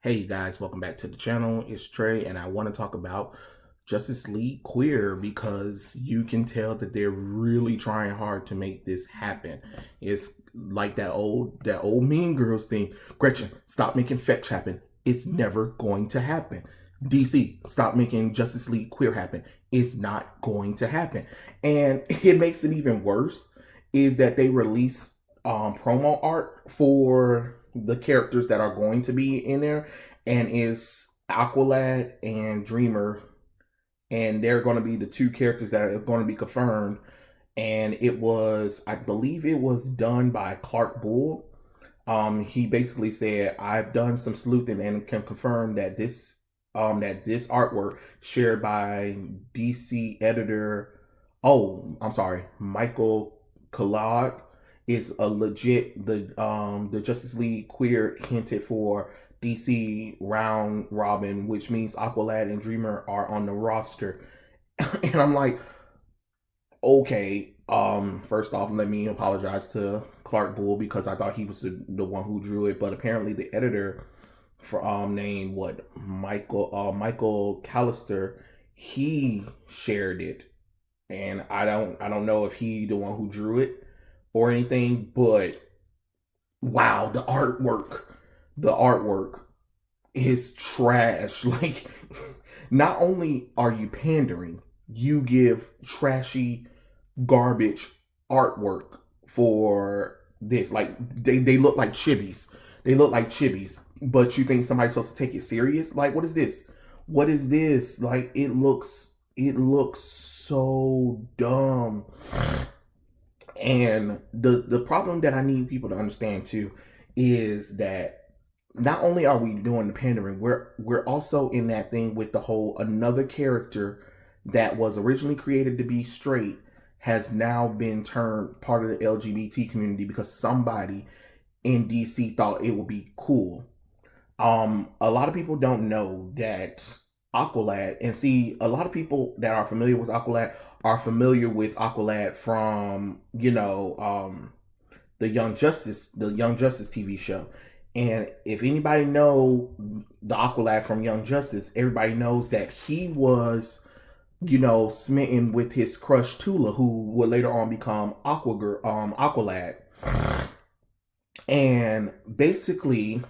Hey you guys, welcome back to the channel. It's Trey, and I want to talk about Justice League Queer because you can tell that they're really trying hard to make this happen. It's like that old Mean Girls thing. Gretchen, stop making fetch happen. It's never going to happen. DC, stop making Justice League Queer happen. It's not going to happen. And it makes it even worse is that they release promo art for the characters that are going to be in there, and is Aqualad and Dreamer, and they're going to be the two characters that are going to be confirmed. And I believe, it was done by Clark Bull. He basically said, "I've done some sleuthing and can confirm that this artwork shared by DC editor, oh, I'm sorry, Michael Collard, is a legit the Justice League Queer hinted for DC round robin, which means Aqualad and Dreamer are on the roster." And I'm like, okay, first off, let me apologize to Clark Bull because I thought he was the one who drew it, but apparently the editor for named what Michael Callister, he shared it, and I don't know if he the one who drew it or anything, but wow, the artwork is trash. Like, not only are you pandering, you give trashy garbage artwork for this. Like, they look like chibis. They look like chibis, but you think somebody's supposed to take it serious? Like, what is this? What is this? Like, it looks so dumb. And the problem that I need people to understand too is that not only are we doing the pandering, we're also in that thing with the whole another character that was originally created to be straight has now been turned part of the LGBT community because somebody in DC thought it would be cool. A lot of people don't know that Aqualad, and see, a lot of people that are familiar with Aqualad are familiar with Aqualad from, the Young Justice TV show. And if anybody know the Aqualad from Young Justice, everybody knows that he was, smitten with his crush Tula, who would later on become Aqualad. And basically,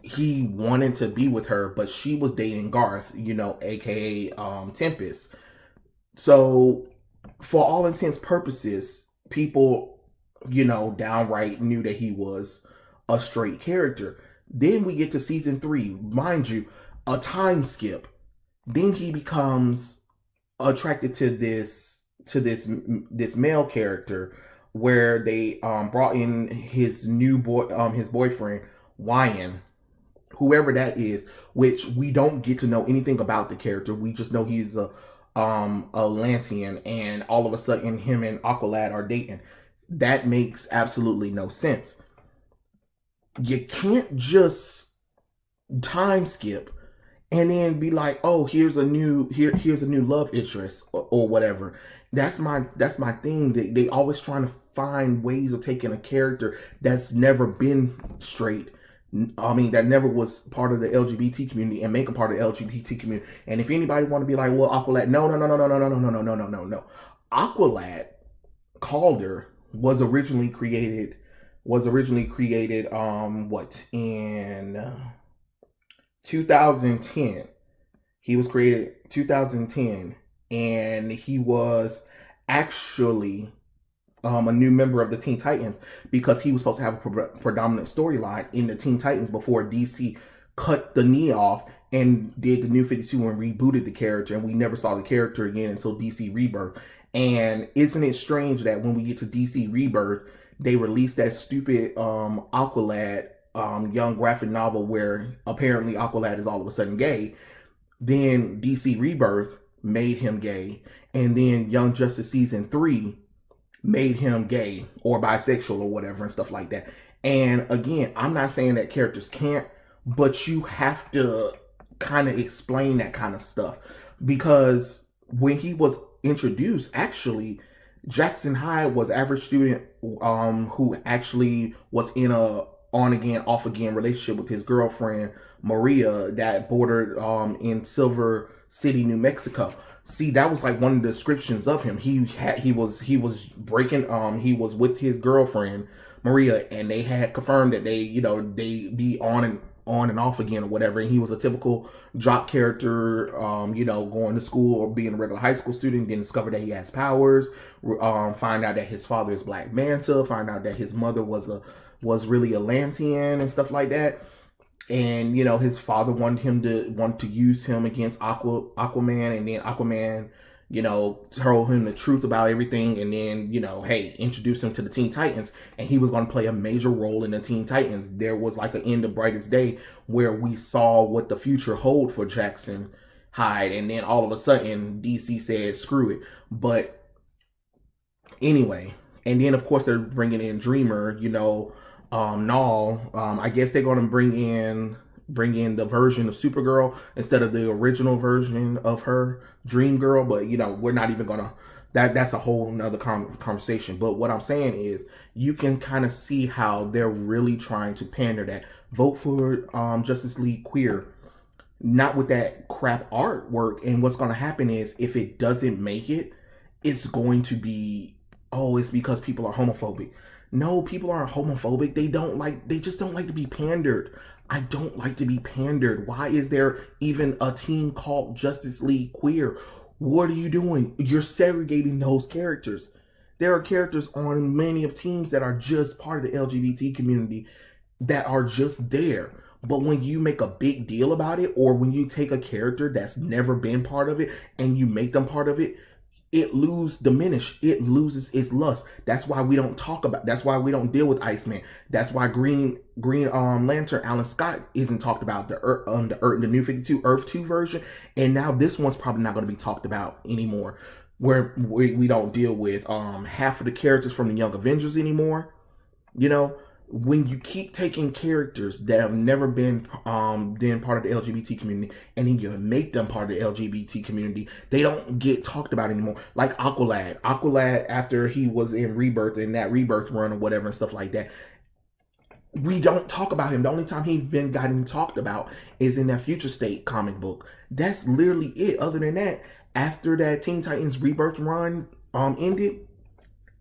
he wanted to be with her, but she was dating Garth, aka Tempest. So, for all intents purposes, people, downright knew that he was a straight character. Then we get to season 3, mind you, a time skip. Then he becomes attracted to this male character, where they brought in his new boy, his boyfriend Wyan, whoever that is, which we don't get to know anything about the character. We just know he's a Lantian, and all of a sudden him and Aqualad are dating. That makes absolutely no sense. You can't just time skip and then be like, "Oh, here's a new love interest," or whatever. That's my thing. They always trying to find ways of taking a character that's never been straight. I mean, that never was part of the LGBT community, and make them part of the LGBT community. And if anybody want to be like, "Well, Aqualad," no, no, no, no, no, no, no, no, no, no, no, no, no. Aqualad Calder was originally created what, in 2010. He was created 2010, and he was actually a new member of the Teen Titans because he was supposed to have a predominant storyline in the Teen Titans before DC cut the knee off and did the New 52 and rebooted the character, and we never saw the character again until DC Rebirth. And isn't it strange that when we get to DC Rebirth, they released that stupid Aqualad young graphic novel where apparently Aqualad is all of a sudden gay. Then DC Rebirth made him gay, and then Young Justice season 3 made him gay or bisexual or whatever and stuff like that. And again, I'm not saying that characters can't, but you have to kind of explain that kind of stuff, because when he was introduced, actually, Jackson Hyde was average student, who actually was in on again, off again relationship with his girlfriend Maria that bordered in Silver City, New Mexico. See, that was like one of the descriptions of him. He was breaking he was with his girlfriend Maria, and they had confirmed that they be on and off again or whatever. And he was a typical jock character, going to school or being a regular high school student, then discover that he has powers, find out that his father is Black Manta, find out that his mother was really Atlantean and stuff like that. And his father wanted to use him against Aquaman, and then Aquaman told him the truth about everything, and then hey, introduce him to the Teen Titans, and he was going to play a major role in the Teen Titans. There was like an end of Brightest Day where we saw what the future hold for Jackson Hyde, and then all of a sudden DC said screw it. But anyway, and then of course they're bringing in Dreamer, Null. I guess they're going to bring in the version of Supergirl instead of the original version of her, Dream Girl. But we're not even gonna. That's a whole nother conversation. But what I'm saying is, you can kind of see how they're really trying to pander that vote for Justice League Queer, not with that crap artwork. And what's going to happen is, if it doesn't make it, it's going to be, oh, it's because people are homophobic. No, people aren't homophobic. They just don't like to be pandered. I don't like to be pandered. Why is there even a team called Justice League Queer? What are you doing? You're segregating those characters. There are characters on many of teams that are just part of the LGBT community that are just there. But when you make a big deal about it, or when you take a character that's never been part of it and you make them part of it, it loses its lust. That's why we don't that's why we don't deal with Iceman. That's why Green Lantern Alan Scott isn't talked about, the New 52 Earth 2 version, and now this one's probably not going to be talked about anymore, where we don't deal with half of the characters from the Young Avengers anymore. When you keep taking characters that have never been part of the LGBT community, and then you make them part of the LGBT community, they don't get talked about anymore. Like Aqualad. After he was in Rebirth, in that Rebirth run or whatever and stuff like that, we don't talk about him. The only time he's gotten talked about is in that Future State comic book. That's literally it. Other than that, after that Teen Titans Rebirth run ended,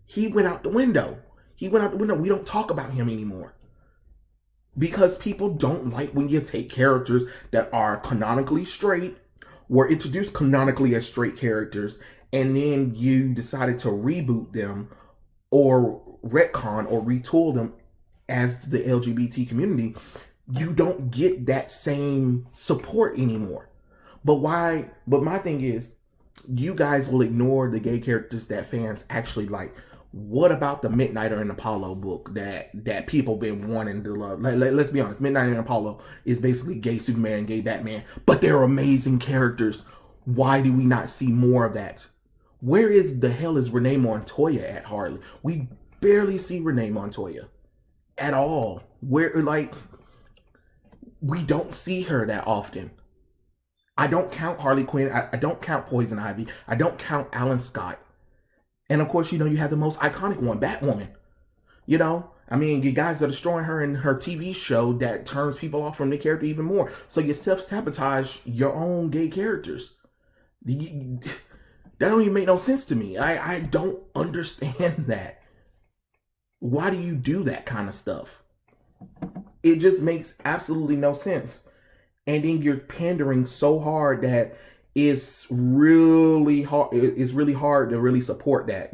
he went out the window. We don't talk about him anymore. Because people don't like when you take characters that are canonically straight, were introduced canonically as straight characters, and then you decided to reboot them or retcon or retool them as the LGBT community. You don't get that same support anymore. But my thing is, you guys will ignore the gay characters that fans actually like. What about the Midnighter and Apollo book that people been wanting to love? Let's be honest, Midnighter and Apollo is basically gay Superman, gay Batman, but they're amazing characters. Why do we not see more of that? Where is the hell is Renee Montoya at, Harley? We barely see Renee Montoya at all. We don't see her that often. I don't count Harley Quinn. I don't count Poison Ivy. I don't count Alan Scott. And of course, you have the most iconic one, Batwoman. You guys are destroying her in her TV show that turns people off from the character even more. So you self-sabotage your own gay characters. That don't even make no sense to me. I don't understand that. Why do you do that kind of stuff? It just makes absolutely no sense. And then you're pandering so hard that it's really hard. It's really hard to really support that,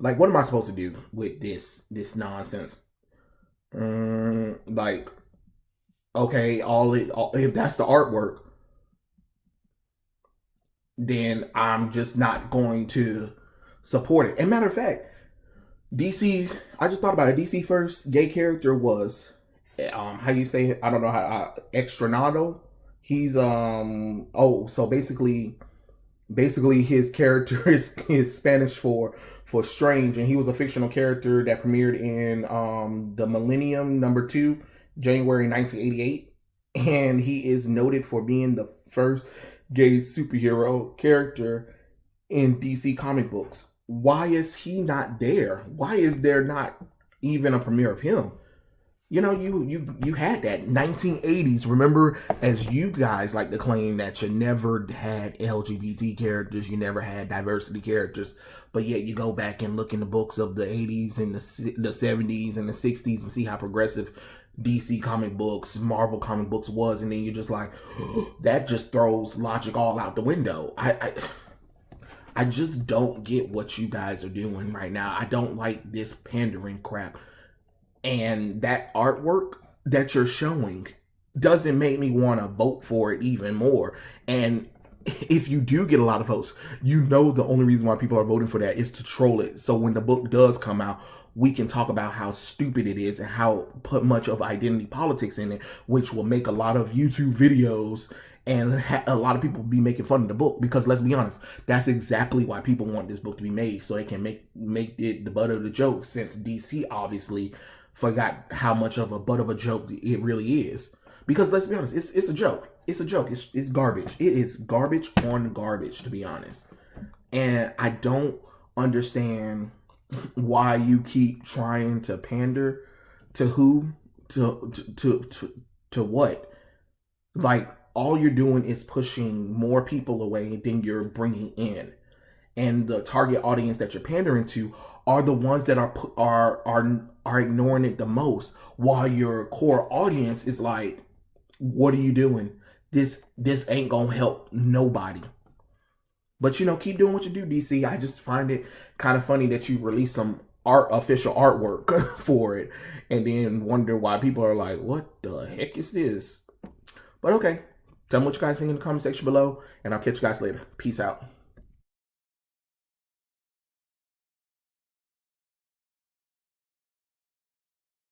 Like, what am I supposed to do with this nonsense? Like, okay, if that's the artwork, then I'm just not going to support it. And matter of fact, I just thought about it. DC first gay character was, how you say it? I don't know how. Extranado. He's so basically his character is Spanish for strange, and he was a fictional character that premiered in the Millennium #2, January 1988, and he is noted for being the first gay superhero character in DC comic books. Why is he not there? Why is there not even a premiere of him. You know, you had that 1980s. Remember, as you guys like to claim that you never had LGBT characters, you never had diversity characters, but yet you go back and look in the books of the 80s and the 70s and the 60s and see how progressive DC comic books, Marvel comic books was, and then you're just like, that just throws logic all out the window. I just don't get what you guys are doing right now. I don't like this pandering crap. And that artwork that you're showing doesn't make me want to vote for it even more. And if you do get a lot of votes, you know the only reason why people are voting for that is to troll it. So when the book does come out, we can talk about how stupid it is and how put much of identity politics in it, which will make a lot of YouTube videos and a lot of people be making fun of the book. Because let's be honest, that's exactly why people want this book to be made, so they can make it the butt of the joke, since DC obviously forgot how much of a butt of a joke it really is. Because let's be honest, it's a joke. It's a joke. It's garbage. It is garbage on garbage, to be honest. And I don't understand why you keep trying to pander to who, to what. Like, all you're doing is pushing more people away than you're bringing in, and the target audience that you're pandering to are the ones that are ignoring it the most, while your core audience is like, what are you doing? This ain't gonna help nobody. But you know, keep doing what you do, DC. I just find it kind of funny that you release some official artwork for it, and then wonder why people are like, what the heck is this? But okay, tell me what you guys think in the comment section below, and I'll catch you guys later. Peace out.